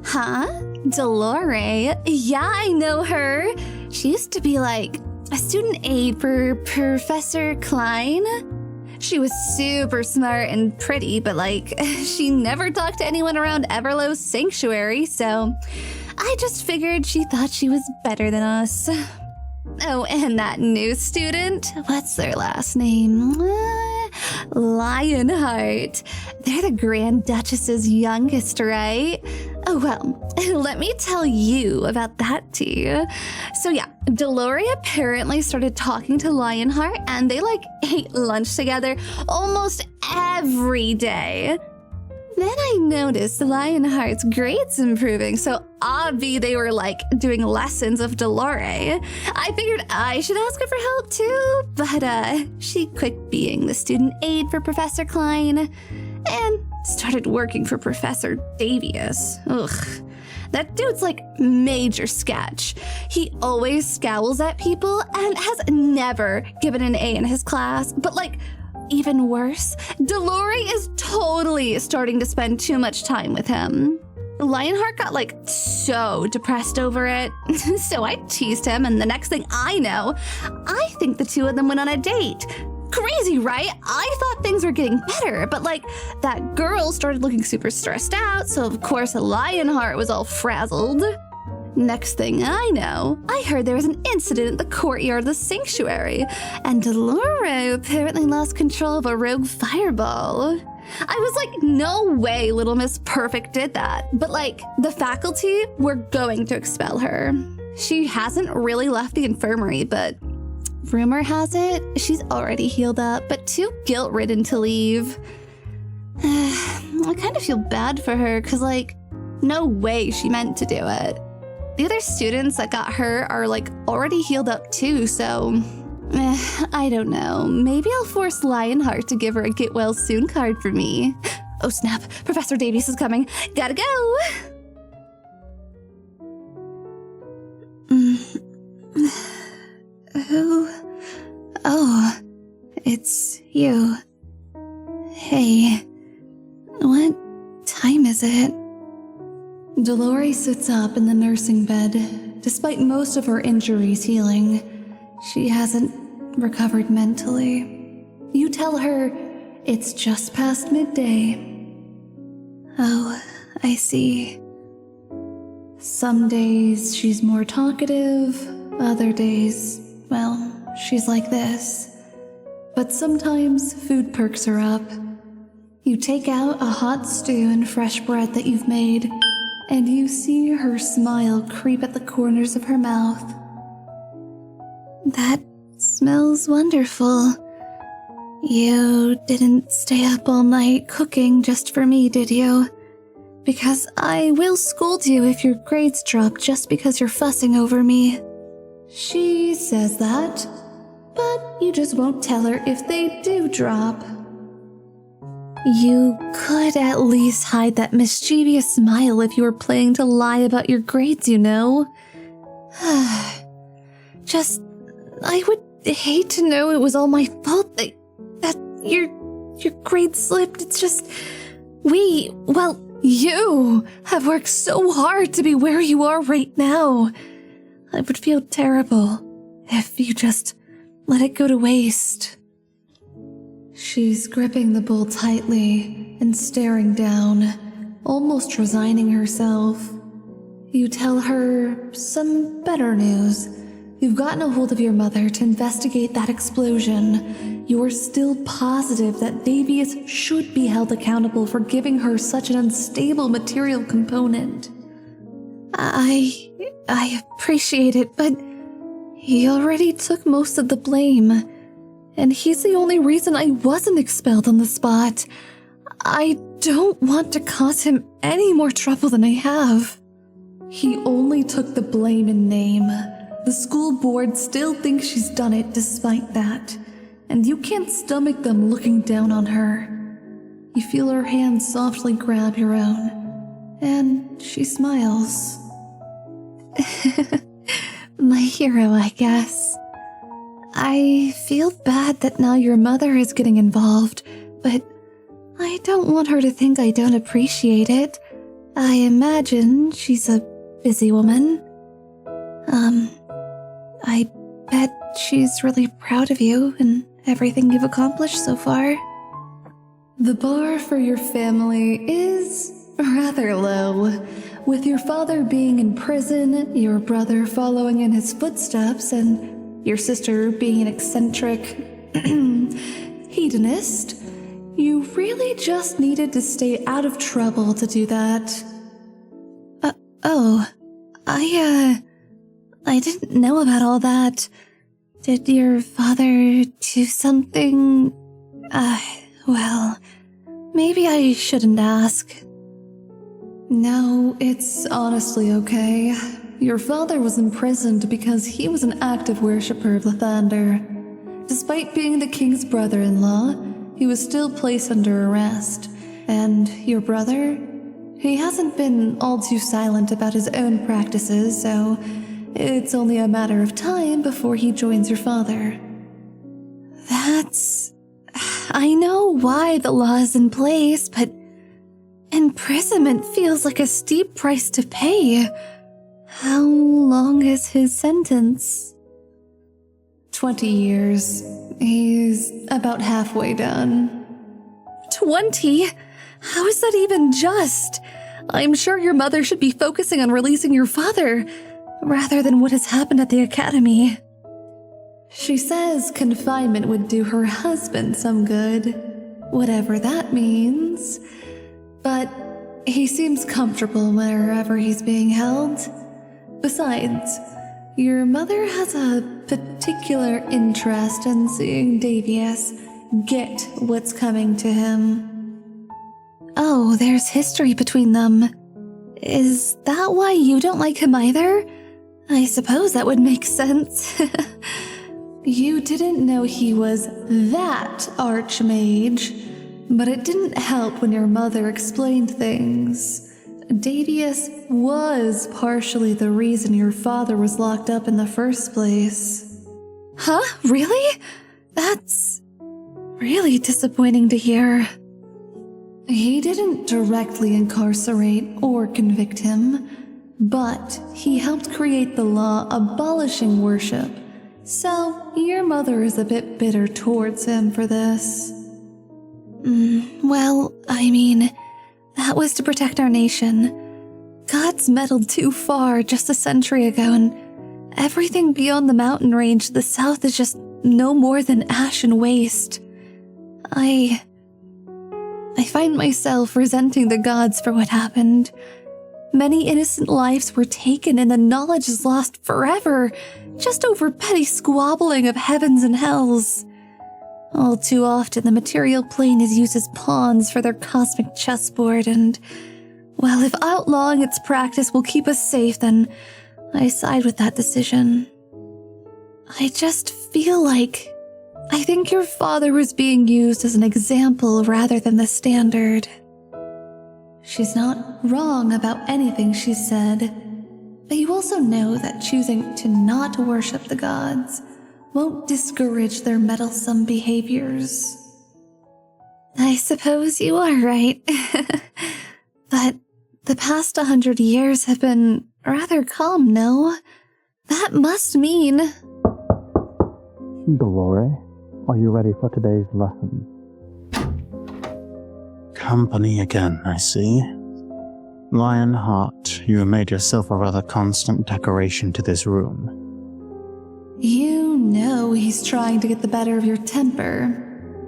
Huh? Dolorae? Yeah, I know her. She used to be like a student aide for Professor Klein. She was super smart and pretty, but like, she never talked to anyone around Everlow's sanctuary, so I just figured she thought she was better than us. Oh, and that new student, what's their last name? Lionheart. They're the Grand Duchess's youngest, right? Oh, well, let me tell you about that tea. So yeah, Dolorae apparently started talking to Lionheart and they like ate lunch together almost every day. Then I noticed Lionheart's grades improving, so obvi they were like doing lessons of Dolorae. I figured I should ask her for help too, but she quit being the student aide for Professor Klein and started working for Professor Davius. Ugh. That dude's like major sketch. He always scowls at people and has never given an A in his class, but like, even worse, Dolorae is totally starting to spend too much time with him. Lionheart got like so depressed over it, so I teased him, and the next thing I know, I think the two of them went on a date. Crazy, right? I thought things were getting better, but like that girl started looking super stressed out, so of course Lionheart was all frazzled. Next thing I know, I heard there was an incident at the courtyard of the sanctuary, and Dolorae apparently lost control of a rogue fireball. I was like, no way Little Miss Perfect did that, but like, the faculty were going to expel her. She hasn't really left the infirmary, but rumor has it she's already healed up, but too guilt-ridden to leave. I kind of feel bad for her, cause like, no way she meant to do it. The other students that got hurt are like already healed up too, so I don't know. Maybe I'll force Lionheart to give her a get well soon card for me. Oh snap, Professor Davies is coming. Gotta go! Who? Oh, it's you. Hey, what time is it? Dolorae sits up in the nursing bed. Despite most of her injuries healing, she hasn't recovered mentally. You tell her it's just past midday. Oh, I see. Some days she's more talkative, other days, well, she's like this. But sometimes food perks her up. You take out a hot stew and fresh bread that you've made, and you see her smile creep at the corners of her mouth. That smells wonderful. You didn't stay up all night cooking just for me, did you? Because I will scold you if your grades drop just because you're fussing over me. She says that, but you just won't tell her if they do drop. You could at least hide that mischievous smile if you were planning to lie about your grades, you know? Just, I would hate to know it was all my fault that your grades slipped. It's just, you have worked so hard to be where you are right now. I would feel terrible if you just let it go to waste. She's gripping the bowl tightly and staring down, almost resigning herself. You tell her some better news. You've gotten a hold of your mother to investigate that explosion. You're still positive that Davius should be held accountable for giving her such an unstable material component. I appreciate it, but he already took most of the blame. And he's the only reason I wasn't expelled on the spot. I don't want to cause him any more trouble than I have. He only took the blame in name. The school board still thinks she's done it despite that. And you can't stomach them looking down on her. You feel her hand softly grab your own. And she smiles. My hero, I guess. I feel bad that now your mother is getting involved, but I don't want her to think I don't appreciate it. I imagine she's a busy woman. I bet she's really proud of you and everything you've accomplished so far. The bar for your family is rather low. With your father being in prison, your brother following in his footsteps, and your sister being an eccentric hedonist, you really just needed to stay out of trouble to do that. I didn't know about all that. Did your father do something? Well, maybe I shouldn't ask. No, it's honestly okay. Your father was imprisoned because he was an active worshipper of Lathander. Despite being the king's brother-in-law, he was still placed under arrest. And your brother? He hasn't been all too silent about his own practices, so it's only a matter of time before he joins your father. I know why the law is in place, but imprisonment feels like a steep price to pay. How long is his sentence? 20 years. He's about halfway done. 20? How is that even just? I'm sure your mother should be focusing on releasing your father, rather than what has happened at the academy. She says confinement would do her husband some good, whatever that means. But he seems comfortable wherever he's being held. Besides, your mother has a particular interest in seeing Davius get what's coming to him. Oh, there's history between them. Is that why you don't like him either? I suppose that would make sense. You didn't know he was that archmage, but it didn't help when your mother explained things. Davius was partially the reason your father was locked up in the first place. Huh? Really? That's really disappointing to hear. He didn't directly incarcerate or convict him, but he helped create the law abolishing worship. So your mother is a bit bitter towards him for this. Well, I mean, that was to protect our nation. Gods meddled too far just a century ago, and everything beyond the mountain range to the south is just no more than ash and waste. I find myself resenting the gods for what happened. Many innocent lives were taken and the knowledge is lost forever, just over petty squabbling of heavens and hells. All too often, the material plane is used as pawns for their cosmic chessboard, and, well, if outlawing its practice will keep us safe, then I side with that decision. I just feel like I think your father was being used as an example rather than the standard. She's not wrong about anything she said, but you also know that choosing to not worship the gods won't discourage their meddlesome behaviors. I suppose you are right. But the past 100 years have been rather calm, no? That must mean... Dolorae, are you ready for today's lesson? Company again, I see. Lionheart, you have made yourself a rather constant decoration to this room. You know he's trying to get the better of your temper,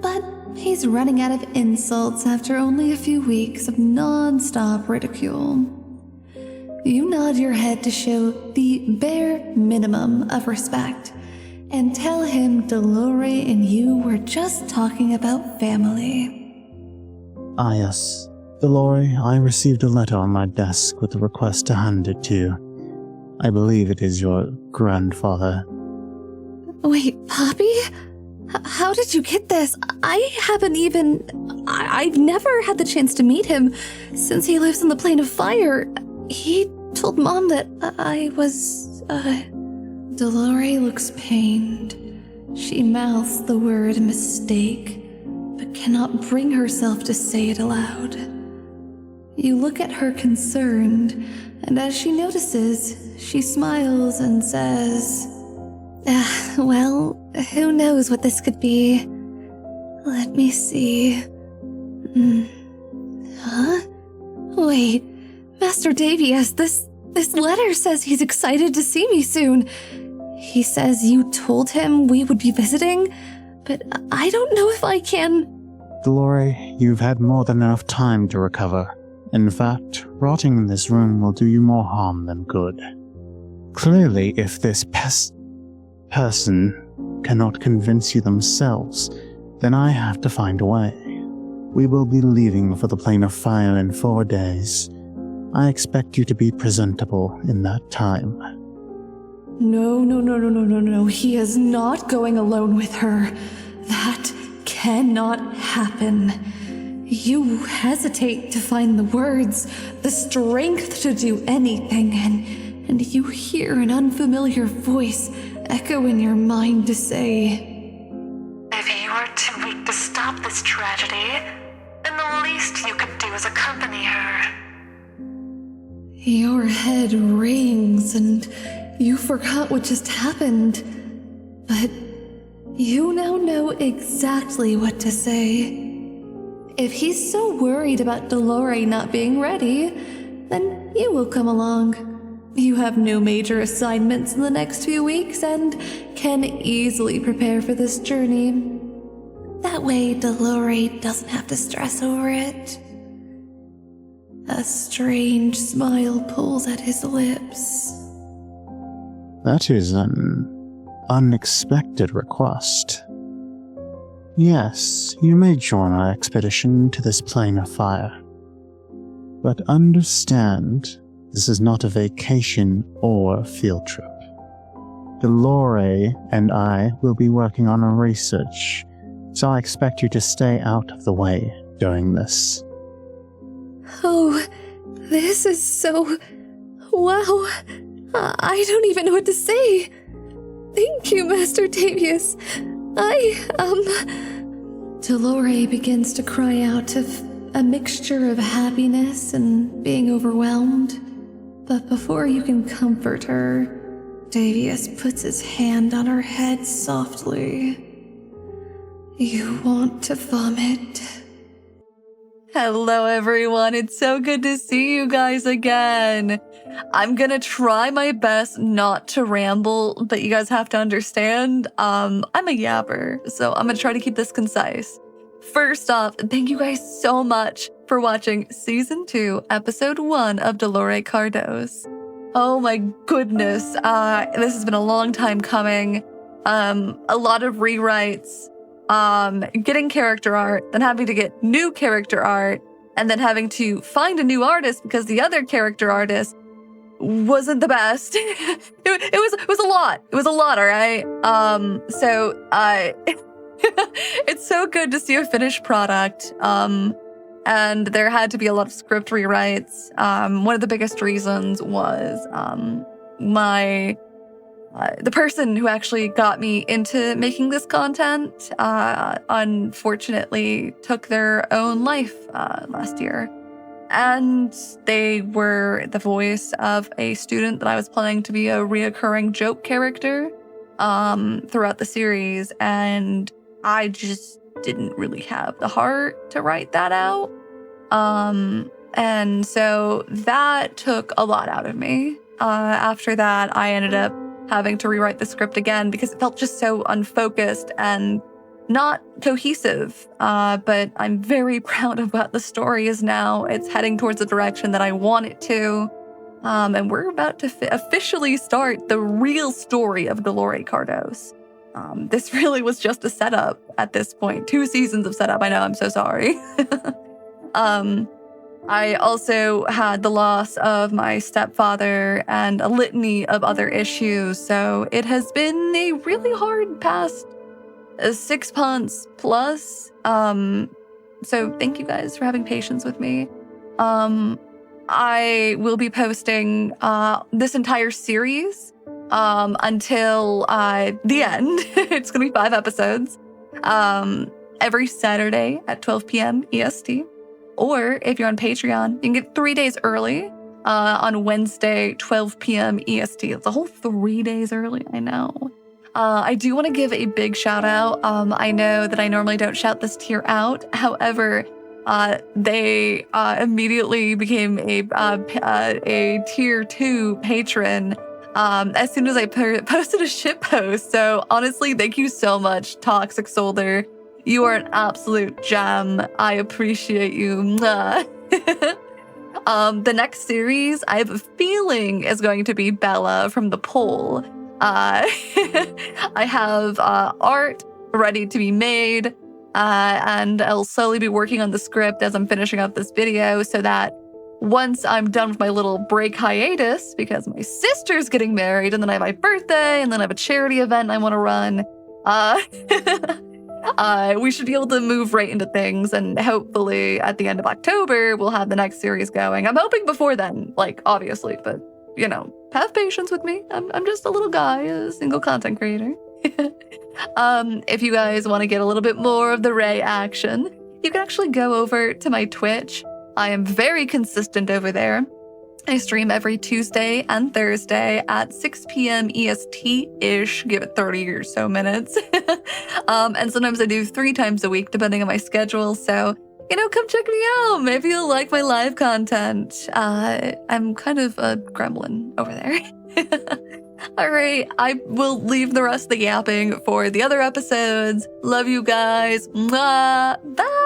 but he's running out of insults after only a few weeks of non-stop ridicule. You nod your head to show the bare minimum of respect, and tell him Dolorae and you were just talking about family. Ah yes, Dolorae, I received a letter on my desk with a request to hand it to you. I believe it is your grandfather. Wait, Poppy? How did you get this? I've never had the chance to meet him since he lives on the plane of fire. He told Mom that I was, Dolorae looks pained. She mouths the word mistake, but cannot bring herself to say it aloud. You look at her concerned, and as she notices, she smiles and says, well, who knows what this could be? Let me see. Huh? Wait, Master Davius, this letter says he's excited to see me soon. He says you told him we would be visiting, but I don't know if I can. Dolorae, you've had more than enough time to recover. In fact, rotting in this room will do you more harm than good. Clearly, if this person cannot convince you themselves, then I have to find a way. We will be leaving for the Plane of Fire in 4 days. I expect you to be presentable in that time. No. He is not going alone with her. That cannot happen. You hesitate to find the words, the strength to do anything, and you hear an unfamiliar voice echo in your mind to say, if you are too weak to stop this tragedy, then the least you could do is accompany her. Your head rings and you forgot what just happened, but you now know exactly what to say. If he's so worried about Dolorae not being ready, then you will come along. You have no major assignments in the next few weeks and can easily prepare for this journey. That way Dolorae doesn't have to stress over it. A strange smile pulls at his lips. That is an unexpected request. Yes, you may join our expedition to this plane of fire. But understand, this is not a vacation or a field trip. Dolorae and I will be working on our research, so I expect you to stay out of the way during this. Oh, this is so... wow. I don't even know what to say. Thank you, Master Davius. Dolorae begins to cry out of a mixture of happiness and being overwhelmed. But before you can comfort her, Davius puts his hand on her head softly. You want to vomit. Hello everyone, it's so good to see you guys again. I'm gonna try my best not to ramble, but you guys have to understand, I'm a yapper, so I'm gonna try to keep this concise. First off, thank you guys so much for watching Season 2, Episode 1 of Dolorae Kardos. Oh my goodness, this has been a long time coming. A lot of rewrites. Getting character art, then having to get new character art, and then having to find a new artist because the other character artist wasn't the best. it was a lot. It was a lot, all right? It's so good to see a finished product. And there had to be a lot of script rewrites. One of the biggest reasons was the person who actually got me into making this content, unfortunately took their own life last year. And they were the voice of a student that I was planning to be a reoccurring joke character throughout the series. And I just didn't really have the heart to write that out. And so that took a lot out of me. After that, I ended up having to rewrite the script again because it felt just so unfocused and not cohesive. But I'm very proud of what the story is now. It's heading towards the direction that I want it to. And we're about to officially start the real story of Dolorae Kardos. This really was just a setup at this point. 2 seasons of setup. I know, I'm so sorry. I also had the loss of my stepfather and a litany of other issues, so it has been a really hard past 6 months plus. So thank you guys for having patience with me. I will be posting this entire series until the end. It's going to be 5 episodes every Saturday at 12 p.m. EST. Or if you're on Patreon, you can get 3 days early on Wednesday, 12 p.m. EST. It's a whole 3 days early, I know. I do want to give a big shout out. I know that I normally don't shout this tier out. However, they immediately became a tier 2 patron as soon as I posted a shit post. So honestly, thank you so much, Toxic Soldier. You are an absolute gem. I appreciate you. The next series, I have a feeling, is going to be Bella from the poll. I have art ready to be made, and I'll slowly be working on the script as I'm finishing up this video so that once I'm done with my little break hiatus, because my sister's getting married, and then I have my birthday, and then I have a charity event I want to run, we should be able to move right into things, and hopefully at the end of October, we'll have the next series going. I'm hoping before then, like, obviously, but, you know, have patience with me. I'm just a little guy, a single content creator. If you guys want to get a little bit more of the Ray action, you can actually go over to my Twitch. I am very consistent over there. I stream every Tuesday and Thursday at 6 p.m. EST-ish, give it 30 or so minutes. And sometimes I do 3 times a week, depending on my schedule. So, you know, come check me out. Maybe you'll like my live content. I'm kind of a gremlin over there. All right, I will leave the rest of the yapping for the other episodes. Love you guys. Mwah. Bye.